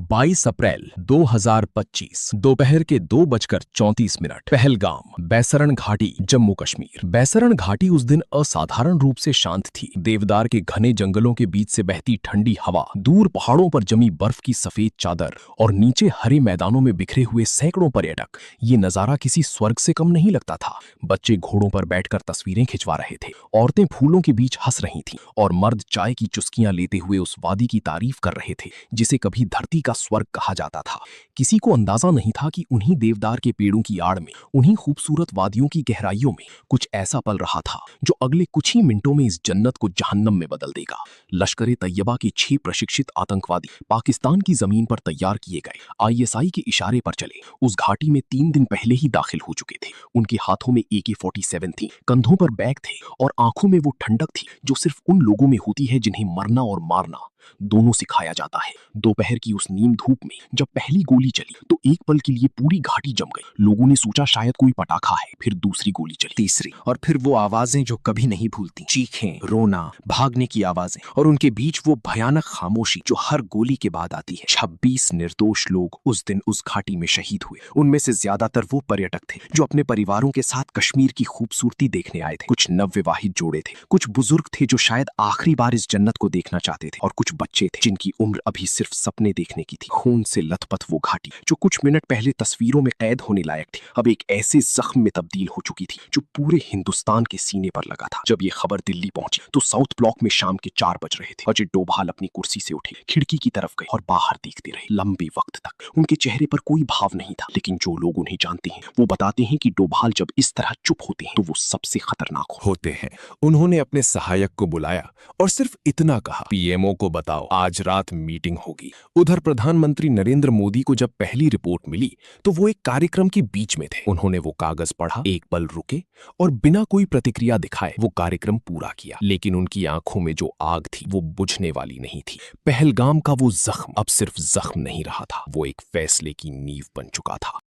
22 अप्रैल 2025 दोपहर के 2:34 पहलगाम, बैसरण घाटी, जम्मू कश्मीर। बैसरण घाटी उस दिन असाधारण रूप से शांत थी। देवदार के घने जंगलों के बीच से बहती ठंडी हवा, दूर पहाड़ों पर जमी बर्फ की सफेद चादर और नीचे हरे मैदानों में बिखरे हुए सैकड़ों पर्यटक, ये नजारा किसी स्वर्ग से कम नहीं लगता था। बच्चे घोड़ों पर बैठकर तस्वीरें खिंचवा रहे थे, औरतें फूलों के बीच हंस रही थीं और मर्द चाय की चुस्कियां लेते हुए उस वादी की तारीफ कर रहे थे जिसे कभी धरती का स्वर्ग कहा जाता था। किसी को अंदाजा नहीं था कि उन्हीं देवदार के पेड़ों की आड़ में, उन्हीं खूबसूरत वादियों की गहराइयों में कुछ ऐसा पल रहा था जो अगले कुछ ही मिनटों में इस जन्नत को जहन्नम में बदल देगा। लश्कर-ए तैयबा के 6 प्रशिक्षित आतंकवादी पाकिस्तान की जमीन पर तैयार किए गए ISI के इशारे पर चले उस घाटी में 3 दिन पहले ही दाखिल हो चुके थे। उनके हाथों में AK-47 थी, कंधों पर बैग थे और आंखों में वो ठंडक थी जो सिर्फ उन लोगों में होती है जिन्हें मरना और मारना दोनों सिखाया जाता है। दोपहर की उस नीम धूप में जब पहली गोली चली तो एक पल के लिए पूरी घाटी जम गई। लोगों ने सोचा शायद कोई पटाखा है, फिर दूसरी गोली चली, तीसरी, और फिर वो आवाजें जो कभी नहीं भूलती, चीखें, रोना, भागने की आवाजें, और उनके बीच वो भयानक खामोशी जो हर गोली के बाद आती है। 26 निर्दोष लोग उस दिन उस घाटी में शहीद हुए। उनमें से ज्यादातर वो पर्यटक थे जो अपने परिवारों के साथ कश्मीर की खूबसूरती देखने आए थे। कुछ नवविवाहित जोड़े थे, कुछ बुजुर्ग थे जो शायद आखिरी बार इस जन्नत को देखना चाहते थे, और कुछ बच्चे थे जिनकी उम्र अभी सिर्फ सपने देखने की थी। खून से लथपथ वो घाटी जो कुछ मिनट पहले तस्वीरों में कैद होने लायक थी, अब एक ऐसे जख्म में तब्दील हो चुकी थी जो पूरे हिंदुस्तान के सीने पर लगा था। जब ये खबर दिल्ली पहुंची तो साउथ ब्लॉक में शाम के 4 बज रहे थे। अजय डोभाल अपनी कुर्सी से उठे, खिड़की की तरफ गए और बाहर देखते रहे। लंबे वक्त तक उनके चेहरे पर कोई भाव नहीं था, लेकिन जो लोग उन्हें जानते हैं वो बताते हैं कि डोभाल जब इस तरह चुप होते हैं तो वो सबसे खतरनाक होते हैं। उन्होंने अपने सहायक को बुलाया और सिर्फ इतना कहा, PMO को बताओ आज रात मीटिंग होगी। उधर प्रधानमंत्री नरेंद्र मोदी को जब पहली रिपोर्ट मिली तो वो एक कार्यक्रम के बीच में थे। उन्होंने वो कागज पढ़ा, एक पल रुके और बिना कोई प्रतिक्रिया दिखाए वो कार्यक्रम पूरा किया। लेकिन उनकी आंखों में जो आग थी वो बुझने वाली नहीं थी। पहलगाम का वो जख्म अब सिर्फ जख्म नहीं रहा था, वो एक फैसले की नींव बन चुका था।